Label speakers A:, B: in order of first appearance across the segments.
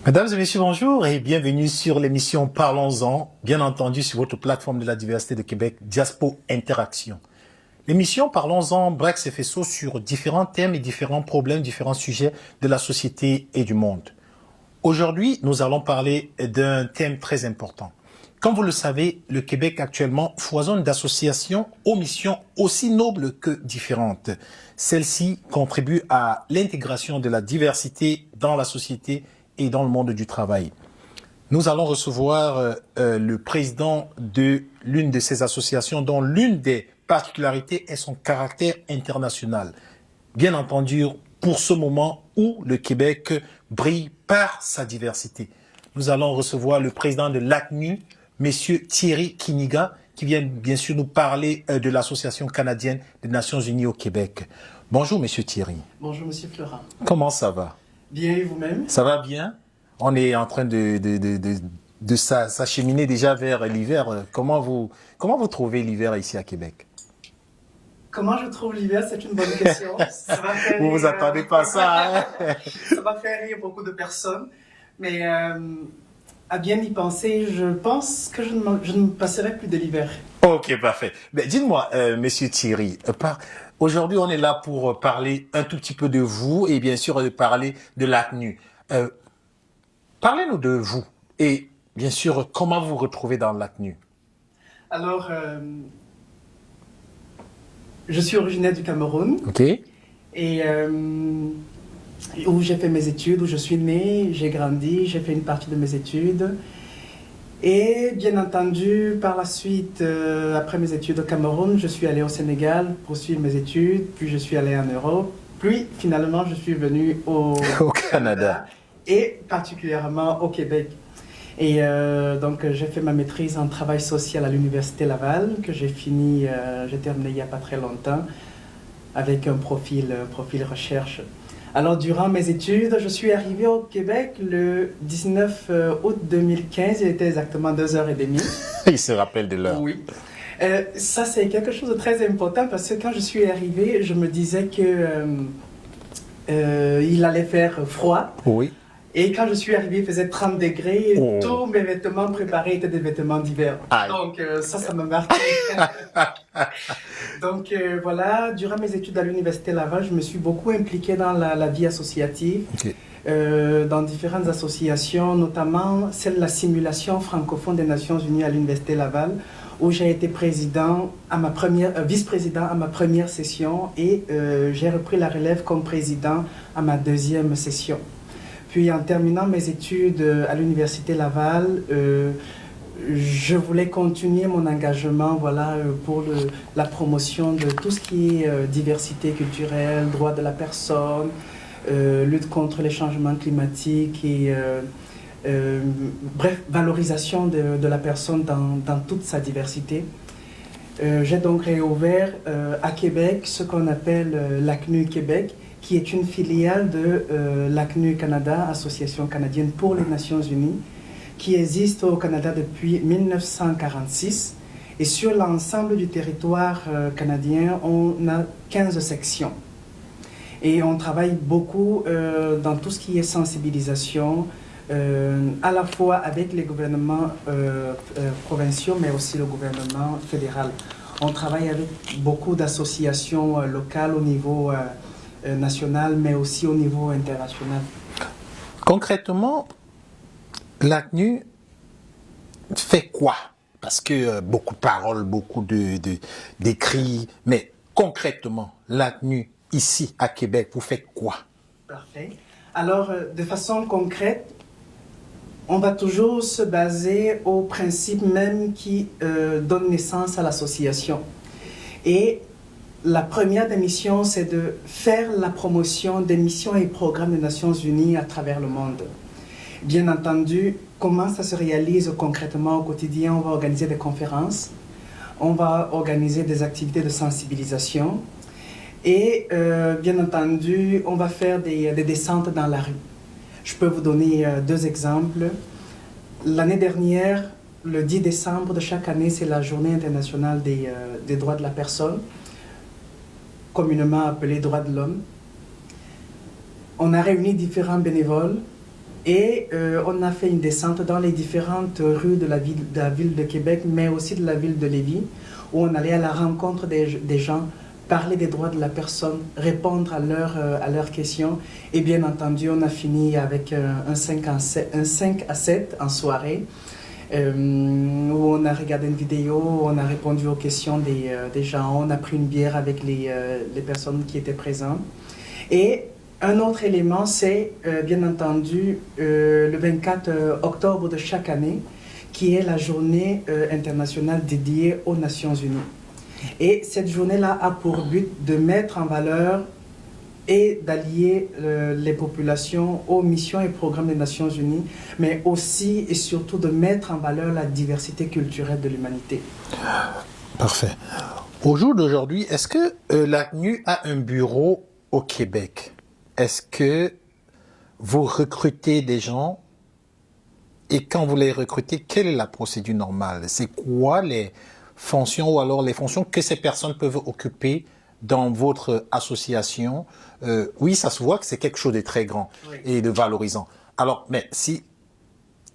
A: Mesdames et messieurs, bonjour et bienvenue sur l'émission Parlons-en, bien entendu sur votre plateforme de la diversité de Québec, Diaspo Interaction. L'émission Parlons-en braque ses faisceaux sur différents thèmes et différents problèmes, différents sujets de la société et du monde. Aujourd'hui, nous allons parler d'un thème très important. Comme vous le savez, le Québec actuellement foisonne d'associations aux missions aussi nobles que différentes. Celles-ci contribuent à l'intégration de la diversité dans la société et dans le monde du travail. Nous allons recevoir le président de l'une de ces associations dont l'une des particularités est son caractère international. Bien entendu, pour ce moment où le Québec brille par sa diversité. Nous allons recevoir le président de l'ACNU, Monsieur Thierry Kiniga, qui vient bien sûr nous parler de l'Association canadienne des Nations Unies au Québec. Bonjour Monsieur Thierry.
B: Bonjour Monsieur Florent.
A: Comment ça va?
B: Bien et vous-même?
A: Ça va bien? On est en train de s'acheminer déjà vers l'hiver. Comment vous trouvez l'hiver ici à Québec?
B: Comment je trouve l'hiver? C'est une bonne question. Ça va faire
A: vous vous attendez pas à ça, hein?
B: Ça va faire rire beaucoup de personnes. Mais à bien y penser, je pense que je ne passerai plus de l'hiver.
A: Ok, parfait. Mais dites-moi, Monsieur Thierry, aujourd'hui on est là pour parler un tout petit peu de vous et bien sûr de parler de l'ACNU. Parlez-nous de vous et bien sûr comment vous vous retrouvez dans l'ACNU.
B: Alors, je suis originaire du Cameroun.
A: Ok.
B: Et où j'ai fait mes études, où je suis né, j'ai grandi, j'ai fait une partie de mes études. Et bien entendu, par la suite, après mes études au Cameroun, je suis allé au Sénégal pour suivre mes études, puis je suis allé en Europe, puis finalement je suis venu au
A: Canada
B: et particulièrement au Québec. Et donc j'ai fait ma maîtrise en travail social à l'Université Laval, que j'ai terminé il n'y a pas très longtemps, avec un profil recherche. Alors, durant mes études, je suis arrivé au Québec le 19 août 2015. Il était exactement 2h30.
A: Il se rappelle de l'heure.
B: Oui. Ça, c'est quelque chose de très important parce que quand je suis arrivé, je me disais que il allait faire froid.
A: Oui.
B: Et quand je suis arrivé, il faisait 30 degrés. Et tous mes vêtements préparés étaient des vêtements d'hiver. Donc, ça m'a marqué. Donc, voilà, durant mes études à l'Université Laval, je me suis beaucoup impliqué dans la vie associative, dans différentes associations, notamment celle de la simulation francophone des Nations Unies à l'Université Laval, où j'ai été vice-président à ma première session et j'ai repris la relève comme président à ma deuxième session. Puis en terminant mes études à l'Université Laval, je voulais continuer mon engagement pour la promotion de tout ce qui est diversité culturelle, droits de la personne, lutte contre les changements climatiques et bref, valorisation de la personne dans toute sa diversité. J'ai donc réouvert à Québec ce qu'on appelle l'ACNU Québec, qui est une filiale de l'ACNU Canada, Association canadienne pour les Nations Unies, qui existe au Canada depuis 1946. Et sur l'ensemble du territoire canadien, on a 15 sections. Et on travaille beaucoup dans tout ce qui est sensibilisation, à la fois avec les gouvernements provinciaux, mais aussi le gouvernement fédéral. On travaille avec beaucoup d'associations locales au niveau national, mais aussi au niveau international.
A: Concrètement, l'ACNU fait quoi? Parce que beaucoup de paroles, beaucoup d'écrits, mais concrètement, l'ACNU, ici à Québec, vous faites quoi?
B: Parfait. Alors, de façon concrète, on va toujours se baser au principe même qui donne naissance à l'association. Et la première des missions, c'est de faire la promotion des missions et programmes des Nations Unies à travers le monde. Bien entendu, comment ça se réalise concrètement au quotidien? On va organiser des conférences, on va organiser des activités de sensibilisation et bien entendu, on va faire des descentes dans la rue. Je peux vous donner deux exemples. L'année dernière, le 10 décembre de chaque année, c'est la Journée internationale des droits de la personne, communément appelée droits de l'homme. On a réuni différents bénévoles Et on a fait une descente dans les différentes rues de la ville de Québec, mais aussi de la ville de Lévis, où on allait à la rencontre des gens, parler des droits de la personne, répondre à leurs questions. Et bien entendu, on a fini avec un 5 à 7 en soirée, où on a regardé une vidéo, on a répondu aux questions des gens, on a pris une bière avec les personnes qui étaient présentes. Et un autre élément, c'est bien entendu le 24 octobre de chaque année, qui est la journée internationale dédiée aux Nations Unies. Et cette journée-là a pour but de mettre en valeur et d'allier les populations aux missions et programmes des Nations Unies, mais aussi et surtout de mettre en valeur la diversité culturelle de l'humanité.
A: Parfait. Au jour d'aujourd'hui, est-ce que l'ACNU a un bureau au Québec? Est-ce que vous recrutez des gens? Et quand vous les recrutez, quelle est la procédure normale? C'est quoi les fonctions ou alors les fonctions que ces personnes peuvent occuper dans votre association? Oui, ça se voit que c'est quelque chose de très grand et de valorisant. Alors, mais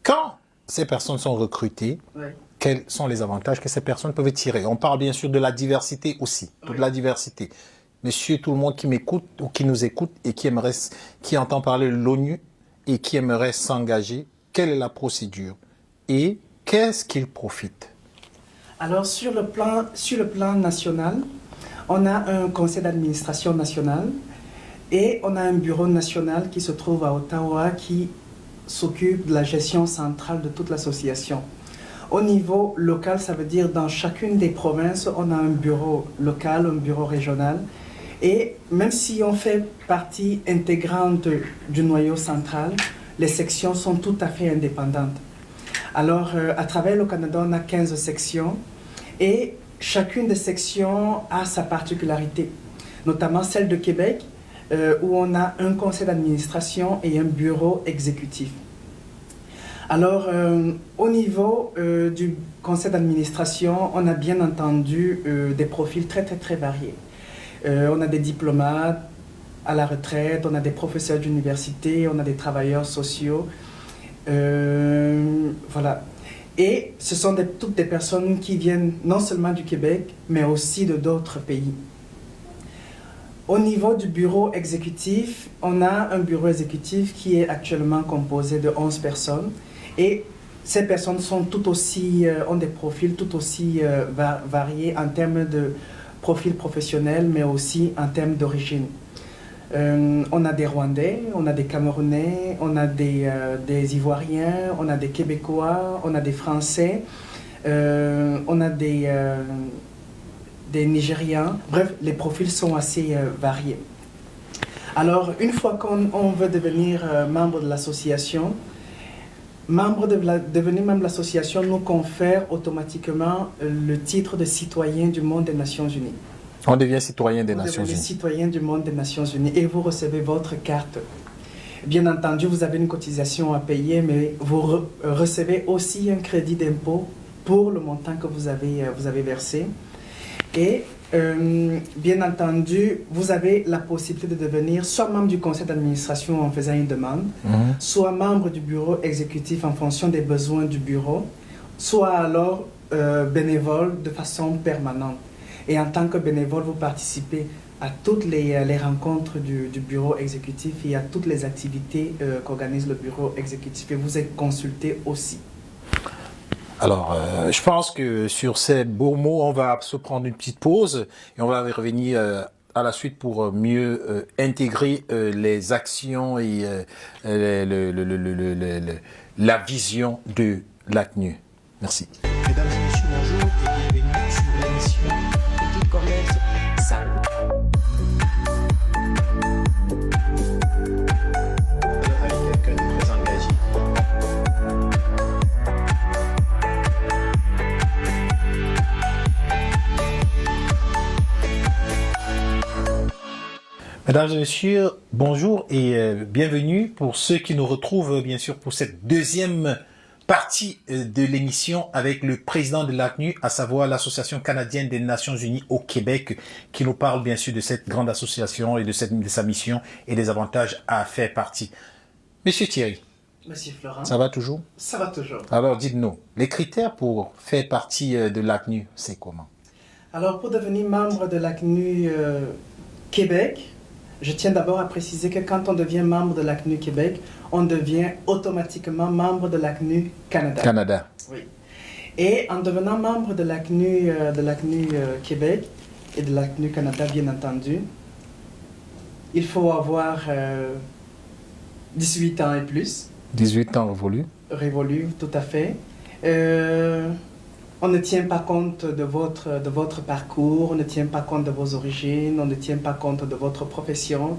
A: quand ces personnes sont recrutées, quels sont les avantages que ces personnes peuvent tirer? On parle bien sûr de la diversité aussi, toute la diversité. Monsieur, tout le monde qui m'écoute ou qui nous écoute et qui entend parler de l'ONU et qui aimerait s'engager, quelle est la procédure et qu'est-ce qu'il profite?
B: Alors, sur le plan national, on a un conseil d'administration national et on a un bureau national qui se trouve à Ottawa qui s'occupe de la gestion centrale de toute l'association. Au niveau local, ça veut dire dans chacune des provinces, on a un bureau local, un bureau régional. Et même si on fait partie intégrante du noyau central, les sections sont tout à fait indépendantes. Alors, à travers le Canada, on a 15 sections et chacune des sections a sa particularité, notamment celle de Québec, où on a un conseil d'administration et un bureau exécutif. Alors, au niveau du conseil d'administration, on a bien entendu des profils très, très, très variés. On a des diplomates à la retraite, on a des professeurs d'université, on a des travailleurs sociaux. Voilà. Et ce sont toutes des personnes qui viennent non seulement du Québec, mais aussi de d'autres pays. Au niveau du bureau exécutif, on a un bureau exécutif qui est actuellement composé de 11 personnes. Et ces personnes sont ont des profils tout aussi variés en termes de profil professionnel, mais aussi en termes d'origine. On a des Rwandais, on a des Camerounais, on a des Ivoiriens, on a des Québécois, on a des Français, on a des Nigérians. Bref, les profils sont assez variés. Alors, une fois qu'on veut devenir membre de l'association, devenir membre de l'association nous confère automatiquement le titre de citoyen du monde des Nations Unies.
A: On devient citoyen des Nations Unies.
B: Vous devenez citoyen du monde des Nations Unies et vous recevez votre carte. Bien entendu, vous avez une cotisation à payer, mais vous recevez aussi un crédit d'impôt pour le montant que vous avez versé. Et bien entendu, vous avez la possibilité de devenir soit membre du conseil d'administration en faisant une demande, soit membre du bureau exécutif en fonction des besoins du bureau, soit alors bénévole de façon permanente. Et en tant que bénévole, vous participez à toutes les rencontres du bureau exécutif et à toutes les activités qu'organise le bureau exécutif. Et vous êtes consulté aussi.
A: Alors, je pense que sur ces beaux mots, on va se prendre une petite pause et on va revenir à la suite pour mieux intégrer les actions et la vision de l'ACNU. Merci. Mesdames et messieurs, bonjour et bienvenue sur l'émission Petit Commerce Salle. Avec quelqu'un de très engagé. Mesdames et messieurs, bonjour et bienvenue pour ceux qui nous retrouvent bien sûr pour cette deuxième partie de l'émission avec le président de l'ACNU, à savoir l'Association canadienne des Nations Unies au Québec, qui nous parle bien sûr de cette grande association et de sa mission et des avantages à faire partie. Monsieur Thierry,
B: Monsieur Florent.
A: Ça va toujours?
B: Ça va toujours.
A: Alors, dites-nous, les critères pour faire partie de l'ACNU, c'est comment?
B: Alors, pour devenir membre de l'ACNU Québec, je tiens d'abord à préciser que quand on devient membre de l'ACNU Québec, on devient automatiquement membre de l'ACNU Canada.
A: Canada.
B: Oui. Et en devenant membre de l'ACNU Québec et de l'ACNU Canada, bien entendu, il faut avoir 18 ans et plus.
A: 18 ans
B: Révolu, tout à fait. On ne tient pas compte de votre parcours, on ne tient pas compte de vos origines, on ne tient pas compte de votre profession.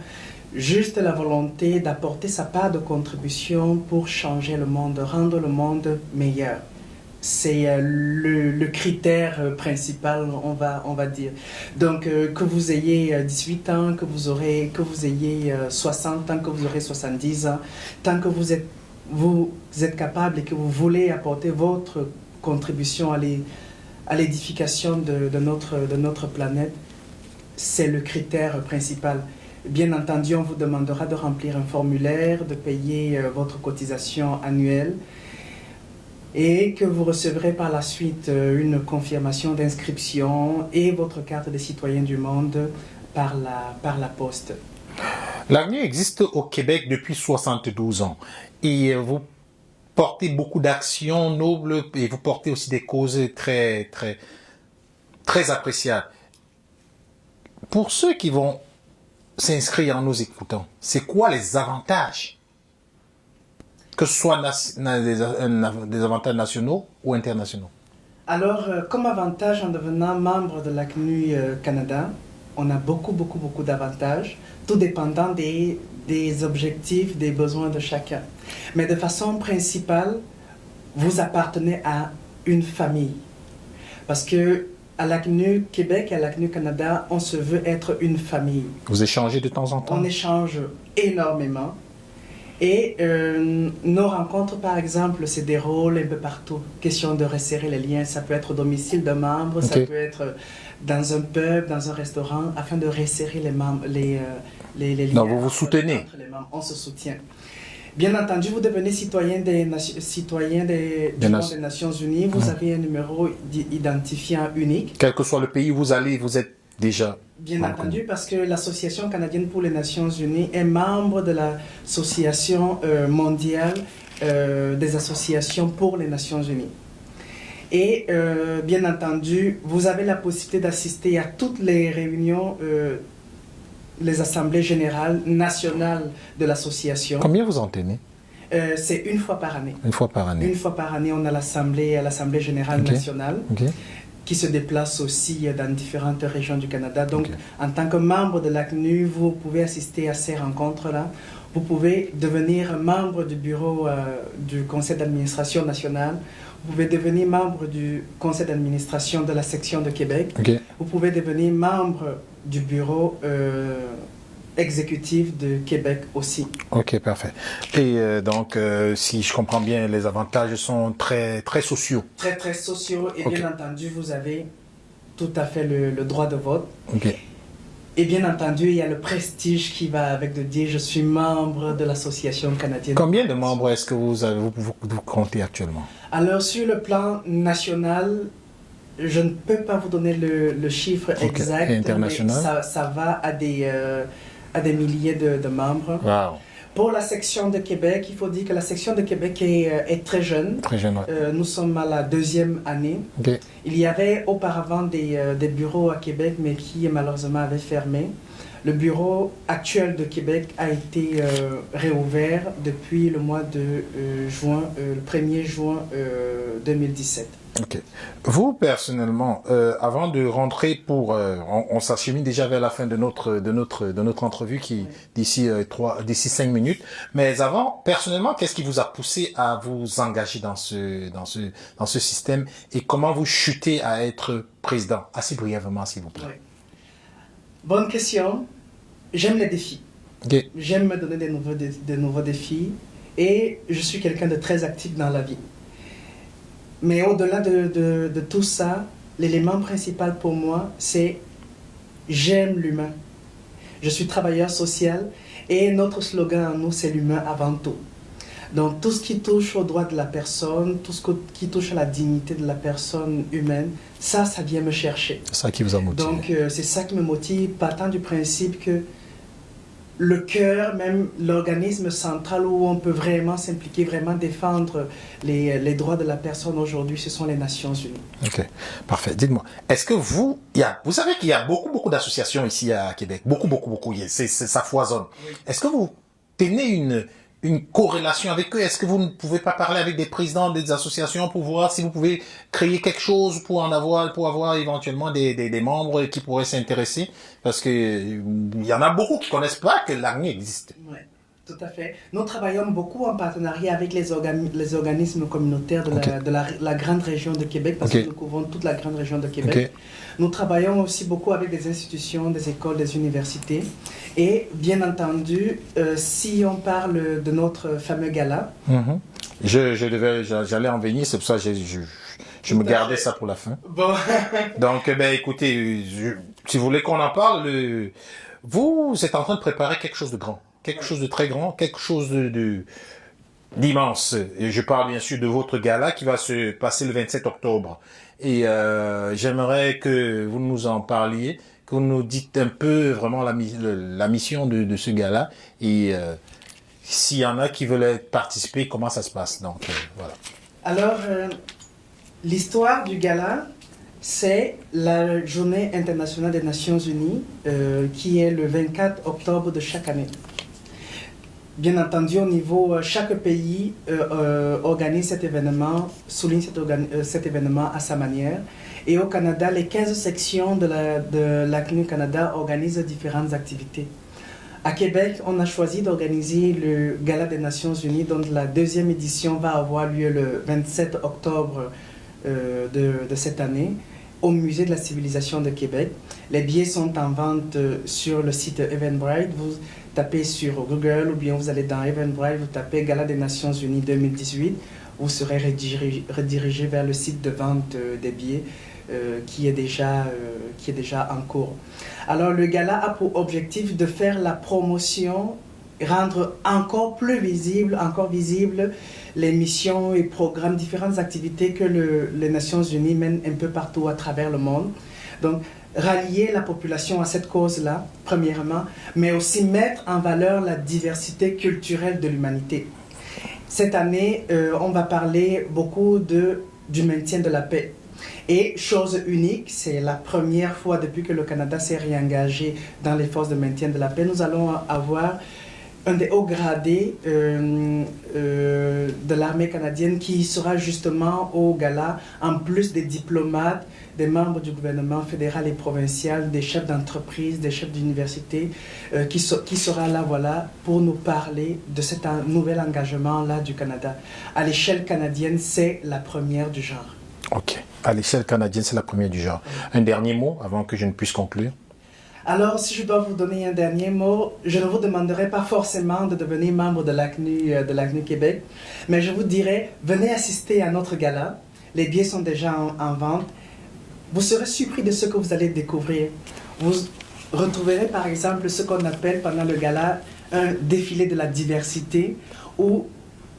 B: Juste la volonté d'apporter sa part de contribution pour changer le monde, rendre le monde meilleur. C'est le critère principal, on va dire. Donc, que vous ayez 18 ans, que vous ayez 60 ans, que vous aurez 70 ans, tant que vous êtes capable et que vous voulez apporter votre contribution à l'édification de notre planète, c'est le critère principal. Bien entendu, on vous demandera de remplir un formulaire, de payer votre cotisation annuelle et que vous recevrez par la suite une confirmation d'inscription et votre carte de citoyen du monde par la poste.
A: L'ACNU existe au Québec depuis 72 ans et vous portez beaucoup d'actions nobles et vous portez aussi des causes très, très, très appréciables. Pour ceux qui vont s'inscrire en nous écoutant, c'est quoi les avantages? Que ce soit des avantages nationaux ou internationaux?
B: Alors, comme avantage en devenant membre de l'ACNU Canada, on a beaucoup d'avantages, tout dépendant des objectifs, des besoins de chacun. Mais de façon principale, vous appartenez à une famille. Parce que à l'ACNU Québec et à l'ACNU Canada, on se veut être une famille.
A: Vous échangez de temps en temps?
B: On échange énormément. Et nos rencontres, par exemple, se déroulent un peu partout. Question de resserrer les liens. Ça peut être au domicile de membres, ça peut être dans un pub, dans un restaurant, afin de resserrer les liens.
A: Donc vous vous soutenez?
B: Entre les membres. On se soutient. Bien entendu, vous devenez citoyen des Nations Unies. Vous avez un numéro identifiant unique.
A: Quel que soit le pays où vous allez, vous êtes déjà...
B: Bien entendu, parce que l'Association canadienne pour les Nations Unies est membre de l'Association mondiale des associations pour les Nations Unies. Et bien entendu, vous avez la possibilité d'assister à toutes les réunions, les assemblées générales nationales de l'association.
A: Combien vous en tenez?
B: C'est une fois par année.
A: Une fois par année.
B: Une fois par année, on a l'assemblée générale nationale. Qui se déplace aussi dans différentes régions du Canada. Donc, en tant que membre de l'ACNU, vous pouvez assister à ces rencontres-là. Vous pouvez devenir membre du bureau du conseil d'administration national. Vous pouvez devenir membre du conseil d'administration de la section de Québec. Vous pouvez devenir membre du bureau exécutif de Québec aussi.
A: Ok, parfait. Et donc, si je comprends bien, les avantages sont très, très sociaux.
B: Très, très sociaux. Et bien entendu, vous avez tout à fait le droit de vote. Et bien entendu, il y a le prestige qui va avec de dire je suis membre de l'Association canadienne.
A: Combien de membres est-ce que vous comptez actuellement?
B: Alors, sur le plan national, je ne peux pas vous donner le chiffre exact.
A: Et international?
B: Mais ça va à des milliers de membres.
A: Wow.
B: Pour la section de Québec, il faut dire que la section de Québec est très jeune.
A: Très jeune,
B: nous sommes à la 2e année. Il y avait auparavant des bureaux à Québec, mais qui malheureusement avaient fermé. Le bureau actuel de Québec a été réouvert depuis le mois de juin, le 1er juin 2017.
A: Vous, personnellement, avant de rentrer on s'achemine déjà vers la fin de notre entrevue qui d'ici 5 minutes. Mais avant, personnellement, qu'est-ce qui vous a poussé à vous engager dans ce système et comment vous chutez à être président? Assez brièvement, s'il vous plaît.
B: Bonne question. J'aime les défis. J'aime me donner des nouveaux défis et je suis quelqu'un de très actif dans la vie. Mais au-delà de tout ça, l'élément principal pour moi, c'est j'aime l'humain. Je suis travailleur social et notre slogan à nous, c'est l'humain avant tout. Donc tout ce qui touche aux droits de la personne, tout ce qui touche à la dignité de la personne humaine, ça vient me chercher.
A: C'est ça qui vous a motivé.
B: Donc c'est ça qui me motive, partant du principe que le cœur, même l'organisme central où on peut vraiment s'impliquer, vraiment défendre les droits de la personne aujourd'hui, ce sont les Nations Unies.
A: Ok, parfait. Dites-moi, est-ce que vous savez qu'il y a beaucoup d'associations ici à Québec, beaucoup, ça foisonne. Oui. Est-ce que vous tenez une corrélation avec eux? Est-ce que vous ne pouvez pas parler avec des présidents des associations pour voir si vous pouvez créer quelque chose pour avoir éventuellement des membres qui pourraient s'intéresser? Parce que il y en a beaucoup qui connaissent pas que l'ACNU existe.
B: Ouais. Tout à fait. Nous travaillons beaucoup en partenariat avec les organismes communautaires de la grande région de Québec, parce que nous couvrons toute la grande région de Québec. Nous travaillons aussi beaucoup avec des institutions, des écoles, des universités. Et bien entendu, si on parle de notre fameux gala...
A: J'allais en venir, c'est pour ça que je me gardais ça pour la fin.
B: Bon.
A: Donc, écoutez, si vous voulez qu'on en parle, vous êtes en train de préparer quelque chose de grand. Quelque chose de très grand, quelque chose d'immense. Et je parle bien sûr de votre gala qui va se passer le 27 octobre. Et j'aimerais que vous nous en parliez, que vous nous dites un peu vraiment la mission de ce gala et s'il y en a qui veulent participer, comment ça se passe. Donc voilà.
B: Alors, l'histoire du gala, c'est la Journée internationale des Nations Unies qui est le 24 octobre de chaque année. Bien entendu, au niveau, chaque pays organise cet événement, souligne cet événement à sa manière. Et au Canada, les 15 sections de l'ACNU Canada organisent différentes activités. À Québec, on a choisi d'organiser le Gala des Nations Unies, dont la deuxième édition va avoir lieu le 27 octobre de cette année, au Musée de la Civilisation de Québec. Les billets sont en vente sur le site Eventbrite. Vous tapez sur Google ou bien vous allez dans Eventbrite, vous tapez Gala des Nations Unies 2018. Vous serez redirigé vers le site de vente des billets qui est déjà en cours. Alors le gala a pour objectif de faire la promotion, rendre encore plus visible, les missions et programmes, différentes activités que les Nations Unies mènent un peu partout à travers le monde. Donc, rallier la population à cette cause-là, premièrement, mais aussi mettre en valeur la diversité culturelle de l'humanité. Cette année, on va parler beaucoup du maintien de la paix. Et chose unique, c'est la première fois depuis que le Canada s'est réengagé dans les forces de maintien de la paix, nous allons avoir un des hauts gradés de l'armée canadienne qui sera justement au gala, en plus des diplomates, des membres du gouvernement fédéral et provincial, des chefs d'entreprise, des chefs d'université, qui sera là, voilà, pour nous parler de cet nouvel engagement-là du Canada. À l'échelle canadienne, c'est la première du genre.
A: Ok. À l'échelle canadienne, c'est la première du genre. Un dernier mot avant que je ne puisse conclure.
B: Alors, si je dois vous donner un dernier mot, je ne vous demanderai pas forcément de devenir membre de l'ACNU Québec, mais je vous dirais, venez assister à notre gala. Les billets sont déjà en vente. Vous serez surpris de ce que vous allez découvrir. Vous retrouverez par exemple ce qu'on appelle pendant le gala un défilé de la diversité où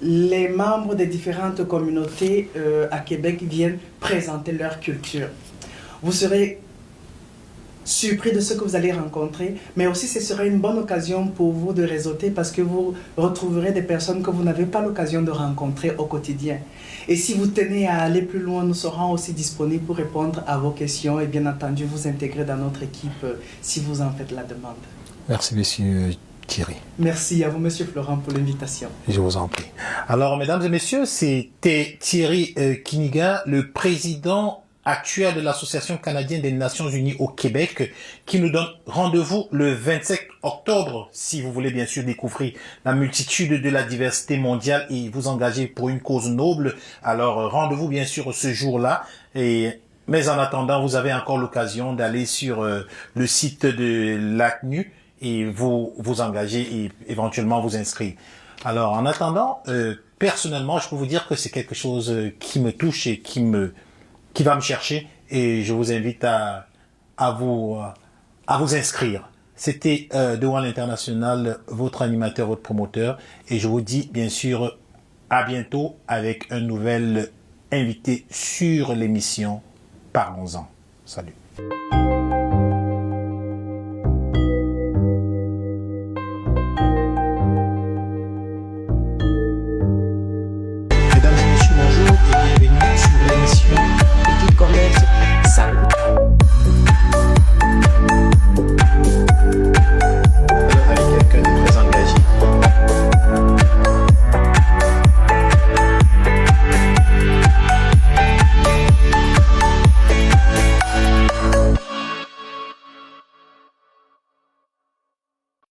B: les membres des différentes communautés à Québec viennent présenter leur culture. Vous serez surpris de ce que vous allez rencontrer, mais aussi ce sera une bonne occasion pour vous de réseauter parce que vous retrouverez des personnes que vous n'avez pas l'occasion de rencontrer au quotidien. Et si vous tenez à aller plus loin, nous serons aussi disponibles pour répondre à vos questions et bien entendu vous intégrer dans notre équipe si vous en faites la demande.
A: Merci, monsieur Thierry.
B: Merci à vous, monsieur Florent, pour l'invitation.
A: Je vous en prie. Alors, mesdames et messieurs, c'était Thierry Kiniga, le président actuel de l'Association canadienne des Nations Unies au Québec, qui nous donne rendez-vous le 27 octobre, si vous voulez bien sûr découvrir la multitude de la diversité mondiale et vous engager pour une cause noble. Alors, rendez-vous bien sûr ce jour-là. Mais en attendant, vous avez encore l'occasion d'aller sur le site de l'ACNU et vous engager et éventuellement vous inscrire. Alors, en attendant, personnellement, je peux vous dire que c'est quelque chose qui me touche et qui va me chercher et je vous invite à vous inscrire. C'était The One International, votre animateur, votre promoteur et je vous dis bien sûr À bientôt avec un nouvel invité sur l'émission Parlons-en. Salut.